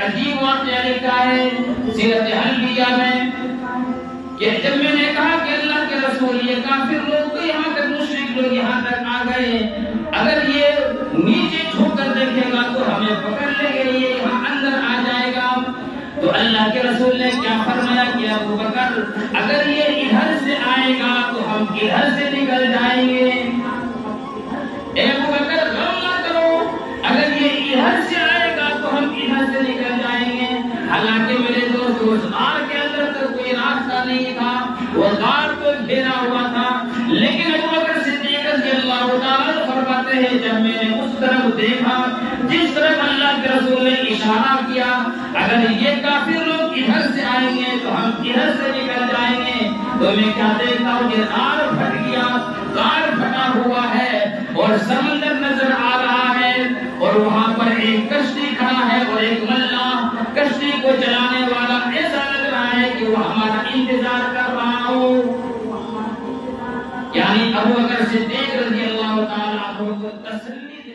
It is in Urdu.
ایک عجیب واقعہ لکھا ہے سیرت حلبیہ میں کہ جب میں نے کہا کہ اللہ کے رسول یہ کافر لوگ تو یہاں تک مشرک لوگ یہاں تک آ گئے، اگر یہ نیچے چھو کر دیکھے گا تو ہمیں پکڑ لے گا، یہ یہاں اندر آ جائے گا۔ تو اللہ کے رسول نے کیا فرمایا کہ ابو بکر اگر یہ ادھر سے آئے گا تو ہم ادھر سے نکل جائیں گے۔ اے ابو بکر غم نہ کرو، اگر یہ ادھر سے آئے گا تو ہم ادھر سے نکل جائیں گے۔ حالانکہ میرے دوست اس غار کے اندر تو کوئی راستہ نہیں تھا، وہ غار تو گھیرا ہوا تھا، لیکن ابو بکر صدیق رضی اللہ تعالیٰ فرماتے ہیں جب میں نے اس طرف دیکھا جس طرف اللہ کے رسول نے اشارہ کیا اگر یہ کافر لوگ ادھر سے آئیں گے تو ہم ادھر سے نکل جائیں گے، تو میں کیا دیکھتا ہوں کہ غار پھٹ گیا، غار پھٹا ہوا ہے اور سمندر نظر آ رہا ہے اور وہاں پر ایک کشتی کھڑا ہے اور ایک ملہ کشتی کو چلانے والا ایسا لگ رہا ہے کہ وہ ہمارا انتظار کر رہا ہو۔ یعنی ابو بکر صدیق رضی اللہ تعالیٰ عنہ کو تسلی